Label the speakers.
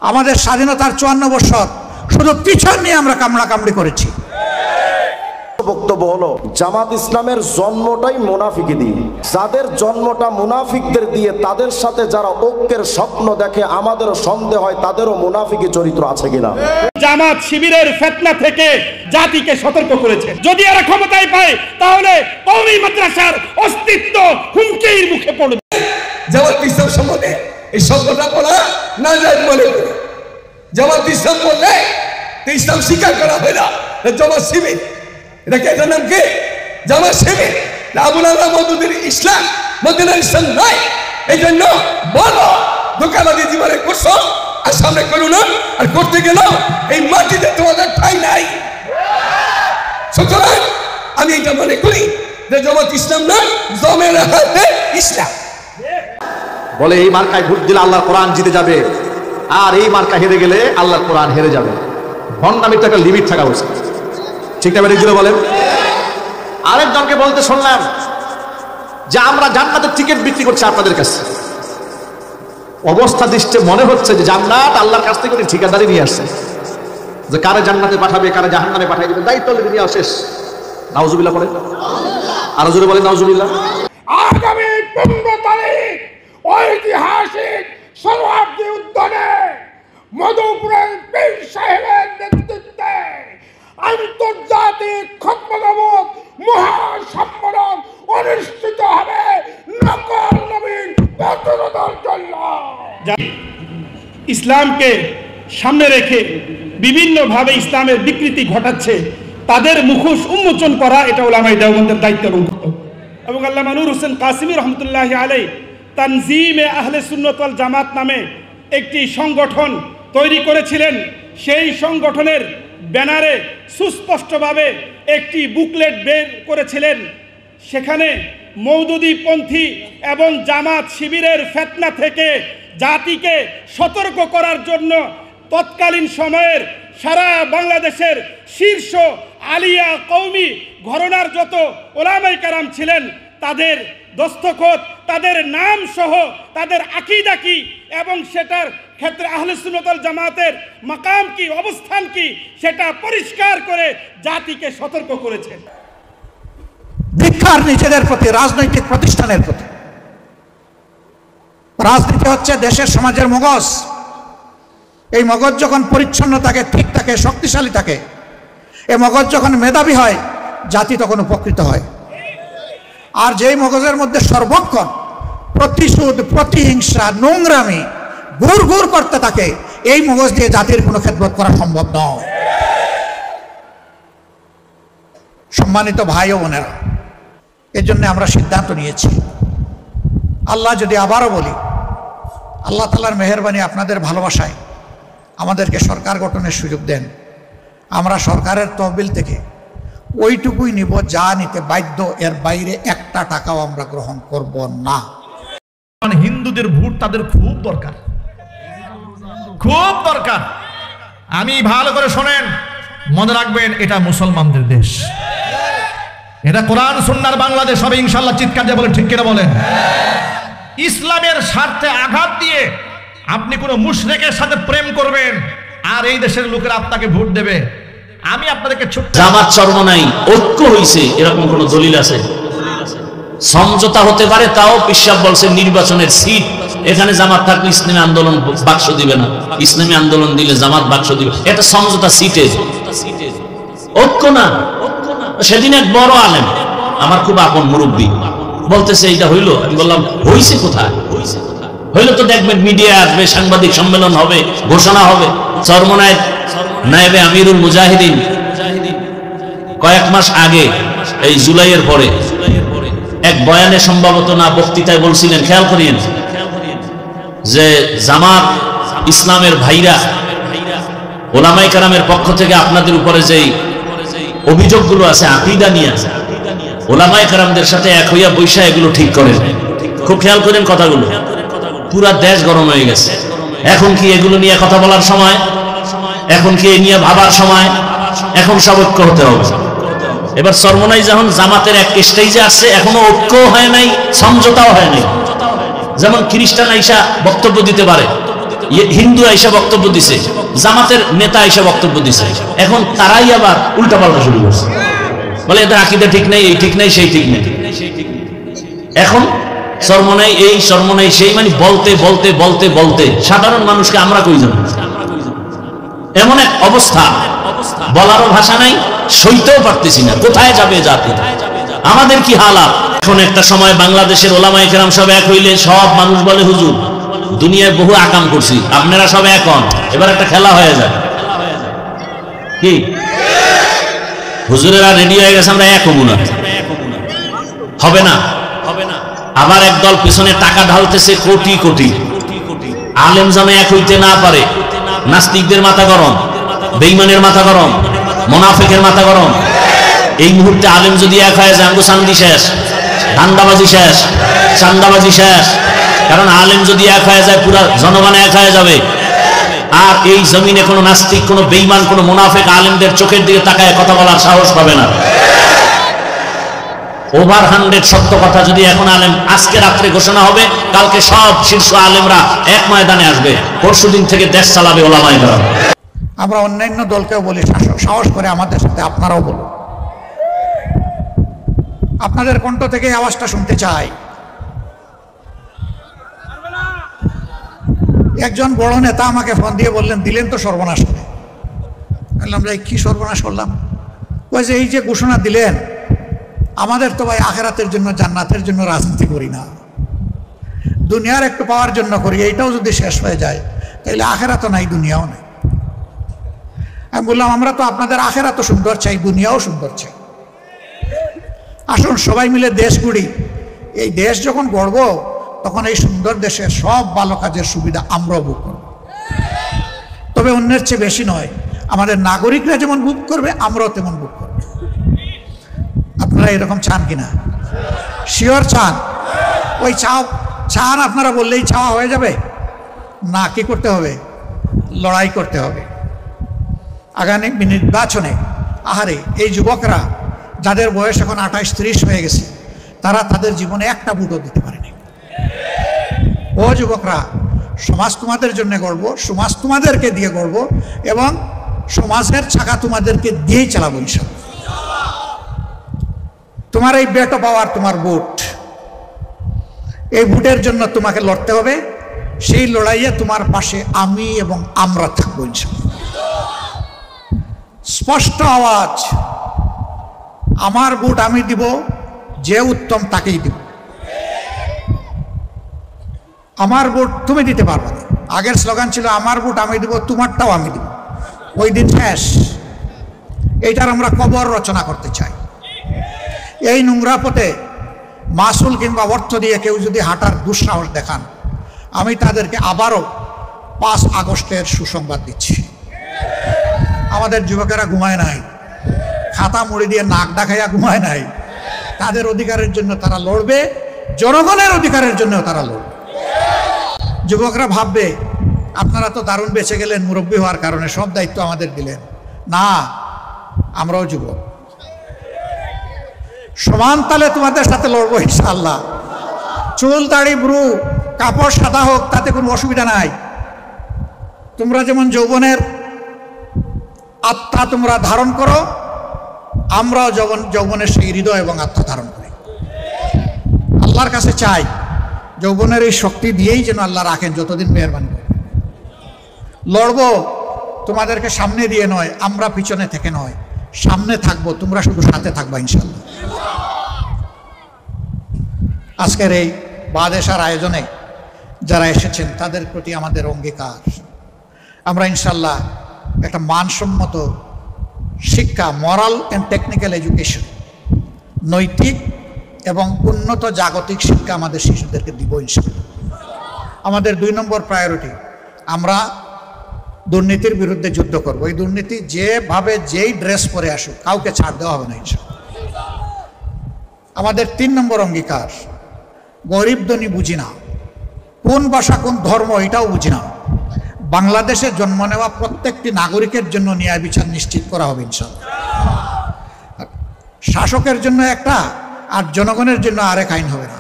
Speaker 1: আমাদের স্বাধীনতার 54 বছর শুধু পিছন নিয়ে আমরা কামড়াকামড়ি করেছি।
Speaker 2: বক্তব্য হলো জামাত ইসলামের জন্মটাই মুনাফিকি দিয়ে, যাদের জন্মটা মুনাফিকদের দিয়ে, তাদের সাথে যারা ঐক্যের স্বপ্ন দেখে আমাদেরও সন্দেহ হয় তাদেরও মুনাফিকি চরিত্র আছে কিনা।
Speaker 3: জামাত শিবিরের ফিতনা থেকে জাতিকে সতর্ক করেছে, যদি এরা ক্ষমতায় পায় তাহলে কওমি মাদ্রাসার অস্তিত্ব হুমকির মুখে পড়বে।
Speaker 4: জামাত ইসলাম সম্বন্ধে এই শব্দটা বলা না যায় মনে করে, জামাত ইসলাম বললে ইসলাম স্বীকার করা হয় না, জামাত শিবির। এটার নাম কি? জামাত শিবির। আবুল আল্লাহ মওদুদের ইসলাম মদিনার ইসলাম নয়। এই জন্য বলো দোকানবাজি জীবনে করছো আর সামনে করো না, আর করতে গেল এই মাটিতে তোমাদের ঠাঁই নাই। সুতরাং আমি এটা মনে করি যে জামাত ইসলাম না, জমের হাতে ইসলাম।
Speaker 5: বলে এই মার্কায় ভোট দিলে আল্লাহর কোরআন জিতে যাবে, আর এই মার্কা হেরে গেলে আল্লাহর কোরআন হেরে যাবে। ভণ্ডামির একটা লিমিট থাকা উচিত, ঠিক না? বেরিয়ে বলেন। আরেকজনকে বলতে শুনলাম যে আমরা জান্নাতের টিকিট বিক্রি করছি আপনাদের কাছে। অবস্থা দৃষ্টে মনে হচ্ছে যে জান্নাত আল্লাহর কাছ থেকে ঠিকাদারি নিয়ে আসছে, যে কারে জান্নাতে পাঠাবে কারে জাহান্নামে পাঠাই দেবে দায়িত্ব অলরেডি নিয়ে শেষ। নাউজুবিল্লাহ বলেন, আরো জোরে বলেন নাউজুবিল্লাহ।
Speaker 3: আগামী 15 তারিখ ঐতিহাসিক সোহরাওয়ার্দী উদ্যানে মধুপুরের পীর সাহেবের নেতৃত্বে আন্তর্জাতিক খতমনামক মহাসম্মেলন অনুষ্ঠিত হবে নকল নবীন প্রতিরোধের জন্য। ইসলামকে সামনে রেখে বিভিন্নভাবে ইসলামের বিকৃতি ঘটাচ্ছে, তাদের মুখোশ উন্মোচন করা এটা উলামায়ে দেওবন্দের দায়িত্ব এবং কর্তব্য। এবং আল্লামা নূর হোসেন কাসিমি রহমতুল্লাহি আলাইহি তানজিমে আহলে সুন্নাত ওয়াল জামাত নামে একটি সংগঠন তৈরি করেছিলেন। সেই সংগঠনের ব্যানারে সুস্পষ্টভাবে একটি বুকলেট বের করেছিলেন। সেখানে মওদুদীপন্থী এবং জামাত শিবিরের ফিতনা থেকে জাতিকে সতর্ক করার জন্য তৎকালীন সময়ের সারা বাংলাদেশের শীর্ষ আলিয়া কওমি ঘরানার যত ওলামায়ে কেরাম ছিলেন তাদের দস্তখত, তাদের নাম সহ তাদের আকীদা কি এবং সেটার ক্ষেত্রে আহলে সুন্নাত ওয়াল জামাতের মাকাম কি, অবস্থান কি, সেটা পরিষ্কার করে জাতিকে সতর্ক করেছেন।
Speaker 1: ভিক্ষার নিজেদের প্রতি, রাজনৈতিক প্রতিষ্ঠানের প্রতি। রাজনীতি হচ্ছে দেশের সমাজের মগজ। এই মগজ যখন পরিচ্ছন্ন থাকে, ঠিক থাকে, শক্তিশালী থাকে, এই মগজ যখন মেধাবী হয়, জাতি তখন উপকৃত হয়। আর যেই মগজের মধ্যে সর্বক্ষণ প্রতিশোধ, প্রতিহিংসা, নোংরামি ঘুর ঘুর করতে থাকে, এই মগজ দিয়ে জাতির কোনো খেদমত করা সম্ভব নয়। সম্মানিত ভাই ও বোনেরা, এর জন্য আমরা সিদ্ধান্ত নিয়েছি, আল্লাহ যদি আবারও বলি, আল্লাহ তাআলার মেহেরবানি, আপনাদের ভালোবাসায় আমাদেরকে সরকার গঠনের সুযোগ দেন, আমরা সরকারের তহবিল থেকে ওইটুকুই নিব যা নিতে বাধ্য, এর বাইরে একটা টাকাও আমরা গ্রহণ করব না।
Speaker 6: হিন্দুদের ভোট তাদের খুব দরকার, খুব দরকার। আমি ভালো করে শোনেন, মনে রাখবেন এটা মুসলমানদের দেশ, এটা কোরআন সুন্নাহর বাংলাদেশ হবে ইনশাআল্লাহ। চিৎকার দিয়ে বলেন ঠিক কিনা বলেন। ইসলামের স্বার্থে আঘাত দিয়ে আপনি কোনো মুশরিকের সাথে প্রেম করবেন আর এই দেশের লোকেরা আপনাকে ভোট দেবে। আমি আপনাদেরকে
Speaker 7: জামাত চরমনাই ঐক্য হইছে এরকম কোন দলিল আছে? সমঝোতা হতে পারে, তাও পিশাব বলছে নির্বাচনের সিট এখানে জামাত থাকলে ইসলামী আন্দোলন বাক্স দিবে না, ইসলামী আন্দোলন দিলে জামাত বাক্স দিবে। এটা সমঝোতা সিটে, ঐক্য না। সেদিন এক বড় আলেম, আমার খুব আপন মুরব্বী, বলতেছে এইটা হইলো। আমি বললাম হইছে কোথায়? হইলো তো দেখবেন মিডিয়া আসবে, সাংবাদিক সম্মেলন হবে, ঘোষণা হবে। চরমনায় নায়েবে আমিরুল মুজাহিদিন কয়েক মাস আগে, এই জুলাইয়ের পরে এক বয়ানে সম্ভবত না বক্তৃতায় বলছিলেন, খেয়াল করিয়েন, যে জামাত ইসলামের ভাইরা ওলামায়ে কেরামের পক্ষ থেকে আপনাদের উপরে যেই অভিযোগগুলো আছে আকীদা নিয়ে, ওলামায়ে কেরামদের সাথে এক হইয়া বৈশা এগুলো ঠিক করেন। খুব খেয়াল করেন কথাগুলো। পুরা দেশ গরম হয়ে গেছে। এখন কি এগুলো নিয়ে কথা বলার সময়? এখন কি এই নিয়ে ভাবার সময়? এখন সব ঐক্য হতে হবে। এবার চরমনাই যখন জামাতের এক স্টেজে আসছে, এখনো ঐক্য হয় নাই, সমঝোতাও হয় নাই। যেমন খ্রিস্টান আইসা বক্তব্য দিতে পারে, হিন্দু আইসা বক্তব্য দিছে, জামাতের নেতা আইসা বক্তব্য দিছে, এখন তারাই আবার উল্টাপাল্টা শুরু করছে, বলে এদের আকীদা ঠিক নাই, এই ঠিক নাই, সেই ঠিক নাই। এখন সর্বনাই এই সর্বনাই সেই, মানে বলতে বলতে বলতে বলতে সাধারণ মানুষকে আমরা কই যাব, এমন এক অবস্থা, বলারও ভাষা নাই, সইতেও পারতেছি না, কোথায় যাবে জাতি, আমাদের কি হালাত। এখন একটা সময় বাংলাদেশের ওলামায়ে কেরাম সব এক হইলে সব মানুষ বলে হুজুর দুনিয়ায় বহু আকাম করছি, আপনারা সব এক হন, এবার একটা খেলা হয়ে যায়, কি হুজুরেরা রেডি হয়ে গেছে, আমরা এক হবো না, হবে না। আবার একদল পিছনে টাকা ঢালতেছে কোটি কোটি, আলেম জামে এক হইতে না পারে, নাস্তিকদের মাথা গরম, বেঈমানের মাথা গরম, মুনাফিকের মাথা গরম। এই মুহূর্তে আলেম যদি এক হয়ে যায়, আমগো চান্দি শেষ, ধান্দাবাজি শেষ, চান্দাবাজি শেষ। কারণ আলেম যদি এক হয়ে যায়, পুরা জনগণ এক হয়ে যাবে। আর এই জমিনে কোনো নাস্তিক, কোনো বেঈমান, কোনো মুনাফিক আলেমদের চোখের দিকে তাকায় কথা বলার সাহস পাবে না। ওভার 100 সত্য কথা যদি এখন আলেম আজকে রাত্রে ঘোষণা হবে, কালকে সব শীর্ষ আলেমরা এক ময়দানে আসবে, পরশুদিন থেকে দেশ চালাবে ওলামায়ে কেরাম।
Speaker 1: আমরা অন্যান্য দলকেও বলি, সাহস করে আমাদের সাথে আপনারাও বলুন, আপনাদের কণ্ঠ থেকে আওয়াজটা শুনতে চাই। একজন বড় নেতা আমাকে ফোন দিয়ে বললেন, দিলেন তো সর্বনাশ করে। বললাম ভাই কি সর্বনাশ করলাম? ওই যে এই যে ঘোষণা দিলেন, আমাদের তো ভাই আখেরাতের জন্য, জান্নাতের জন্য রাজনীতি করি না, দুনিয়ার একটু পাওয়ার জন্য করি। এইটাও যদি শেষ হয়ে যায় তাহলে আখেরাতও নাই, দুনিয়াও নাই। আমি বললাম, আমরা তো আপনাদের আখেরাতও সুন্দর চাই, দুনিয়াও সুন্দর চাই। আসুন সবাই মিলে দেশ গড়ি। এই দেশ যখন গড়ব, তখন এই সুন্দর দেশের সব ভালো কাজের সুবিধা আমরাও ভোগ করব, তবে অন্যের চেয়ে বেশি নয়। আমাদের নাগরিকরা যেমন ভোগ করবে, আমরাও তেমন ভোগ করব। আপনারা এরকম চান কিনা? শিওর চান? ওই চান আপনারা বললেই চাওয়া হয়ে যাবে না? কি করতে হবে? লড়াই করতে হবে। আগামী নির্বাচনে আহারে এই যুবকরা যাদের বয়স এখন 28-30 হয়ে গেছে, তারা তাদের জীবনে একটা ভোটও দিতে পারেনি। ও যুবকরা, সমাজ তোমাদের জন্য গড়ব, সমাজ তোমাদেরকে দিয়ে গড়ব, এবং সমাজের চাকা তোমাদেরকে দিয়েই চালাবো ইনশাআল্লাহ। তোমার এই বেটো পাওয়ার, তোমার ভোট, এই ভোটের জন্য তোমাকে লড়তে হবে। সেই লড়াইয়ে তোমার পাশে আমি এবং আমরা থাকবো ইনশাআল্লাহ। স্পষ্ট আওয়াজ, আমার ভোট আমি দিব, যে উত্তম তাকেই দিব। আমার ভোট তুমি দিতে পারবে না। আগের স্লোগান ছিল আমার ভোট আমি দিব, তোমারটাও আমি দিব। ওই দিন শেষ। এইটার আমরা কবর রচনা করতে চাই। এই নোংরা পথে মাসুল কিংবা অর্থ দিয়ে কেউ যদি হাঁটার দুঃসাহস দেখান, আমি তাদেরকে আবারও 5 আগস্টের সুসংবাদ দিচ্ছি। আমাদের যুবকেরা ঘুমায় নাই, খাতা মুড়ি দিয়ে নাক ডাকাইয়া ঘুমায় নাই। তাদের অধিকারের জন্য তারা লড়বে, জনগণের অধিকারের জন্য তারা লড়বে। যুবকরা ভাববে আপনারা তো দারুণ বেঁচে গেলেন মুরব্বী হওয়ার কারণে, সব দায়িত্ব আমাদের দিলেন। না, আমরাও যুবক, সমান তালে তোমাদের সাথে লড়বো ইনশাআল্লাহ। চুল দাড়ি ব্রু কাপড় সাদা হোক, তাতে কোনো অসুবিধা নাই। তোমরা যেমন যৌবনের আত্মা তোমরা ধারণ করো, আমরাও যৌবনের সেই হৃদয় এবং আত্মা ধারণ করি। আল্লাহর কাছে চাই যৌবনের এই শক্তি দিয়েই যেন আল্লাহ রাখেন, যতদিন মেহেরবানি করে। লড়বো তোমাদেরকে সামনে দিয়ে নয়, আমরা পিছনে থেকে নয়, সামনে থাকবো, তোমরা শুধু সাথে থাকবা ইনশাআল্লাহ। আজকের এই বাদেশার আয়োজনে যারা এসেছেন তাদের প্রতি আমাদের অঙ্গীকার, আমরা ইনশাআল্লাহ একটা মানসম্মত শিক্ষা, মরাল অ্যান্ড টেকনিক্যাল এডুকেশন, নৈতিক এবং উন্নত জাগতিক শিক্ষা আমাদের শিশুদেরকে দিব ইনশাআল্লাহ। আমাদের 2 নম্বর প্রায়োরিটি, আমরা দুর্নীতির বিরুদ্ধে যুদ্ধ করব। এই দুর্নীতি যেভাবে যেই ড্রেস পরে আসুক, কাউকে ছাড় দেওয়া হবে না ইনশাআল্লাহ। আমাদের 3 নম্বর অঙ্গীকার, গরিব ধনী বুঝি না, কোন ভাষা কোন ধর্ম এটাও বুঝি না, বাংলাদেশে জন্ম নেওয়া প্রত্যেকটি নাগরিকের জন্য ন্যায় বিচার নিশ্চিত করা হবে ইনশাআল্লাহ। শাসকের জন্য একটা আর জনগণের জন্য আরেক আইন হবে না।